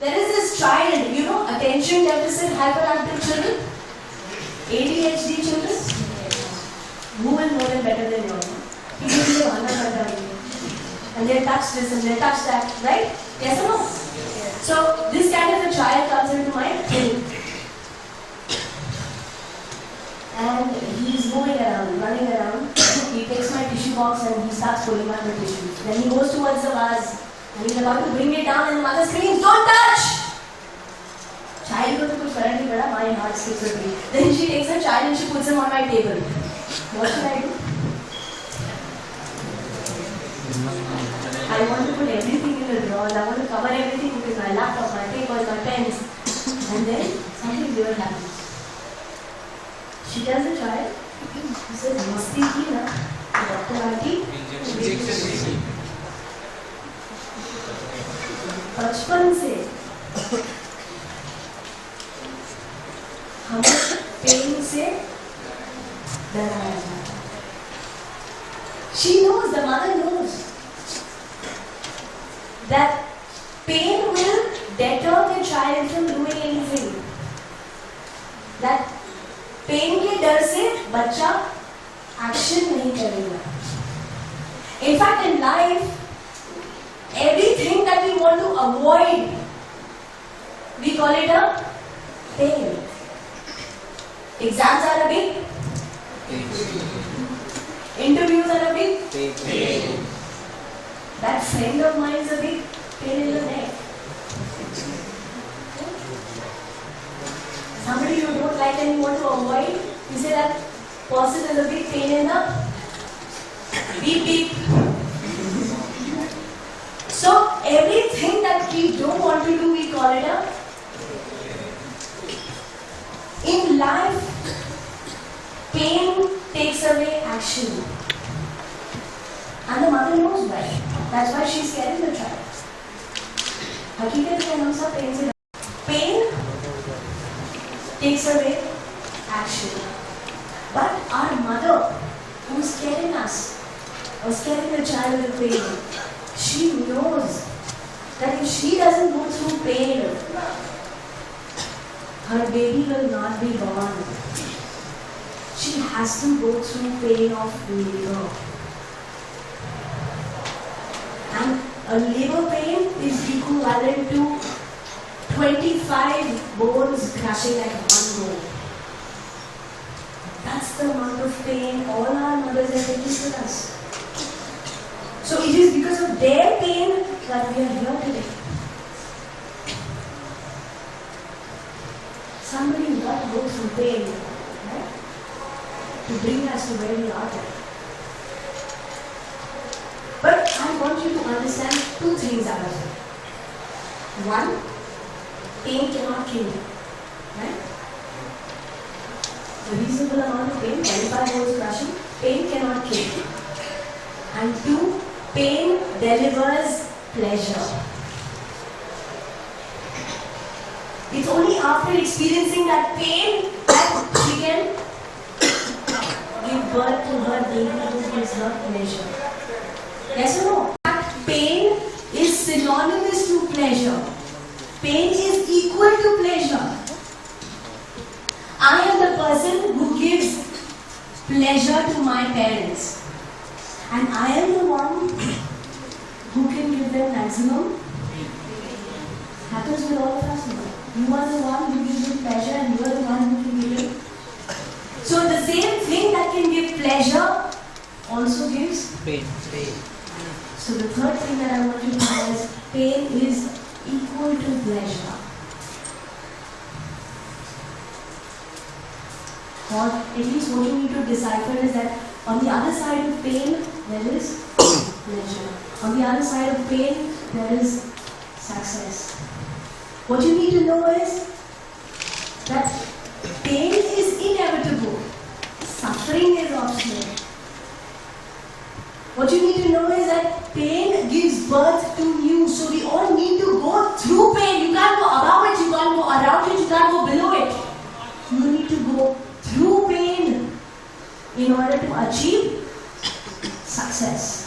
There is this child, attention deficit hyperactive children, ADHD children. Who will know them better than you? And they touch this and they touch that, right? Yes or no? Yes. So this kind of a child comes into my clinic. And he's moving around, running around. He takes my tissue box and he starts pulling out the tissues. Then he goes towards the vase and he's about to bring it down and the mother screams, "Don't touch!" Child goes to put currently, my heart skips a beat. Then she takes the child and she puts him on my table. What should I do? I want to put everything in the drawers. I want to cover everything with my laptop, my papers, my pens. And then something weird happens. She tells the child, she says, "Masti ki na, Dr. Auntie, बचपन से हमें pen से डराया जाता है." She knows, the mother knows that pain will deter the child from doing anything. That pain के डर से बच्चा एक्शन नहीं करेगा. In fact, in life, everything that we want to avoid, we call it a pain. Exams are a big interviews are a big pain. That friend of mine is a big pain in the neck. Somebody you don't like and you want to avoid, you say that person is a big pain in the beep beep. So everything that we don't want to do, we call it a. In life, pain takes away action. And the mother knows why. That's why she's scaring the child. हकीकत में हम सब pen से pain takes away action. But our mother, who's scaring us, or scaring the child with pain, she knows that if she doesn't go through pain, her baby will not be born. She has to go through pain of labor. And a labor pain is equivalent to 25 bones crushing at one go. That's the amount of pain all our mothers have faced with us. So it is because of their pain that we are here today. Somebody got to go through pain, right? To bring us to where we are today. But I want you to understand two things about it. One, pain cannot kill you, right? A reasonable amount of pain, 25 volts crushing, pain cannot kill you. And two, pain delivers pleasure. It's only after experiencing that pain that she can give birth to her baby who gives her pleasure. Yes or no? Pain is synonymous to pleasure. Pain is equal to pleasure. I am the person who gives pleasure to my parents. And I am the one who can give them maximum. Happens with all of us. You are the one who gives them pleasure and you are the one who can give them. So the same thing that can give pleasure also gives pain. So the third thing that I want you to know is pain is equal to pleasure. Or at least what you need to decipher is that on the other side of pain, there is pleasure. On the other side of pain, there is success. What you need to know is that pain is inevitable. Suffering is optional. What you need to know is that pain gives birth to new. So we all need to go through pain. You can't go above it, you can't go around it, you can't go below it. You need to go through pain in order to achieve success.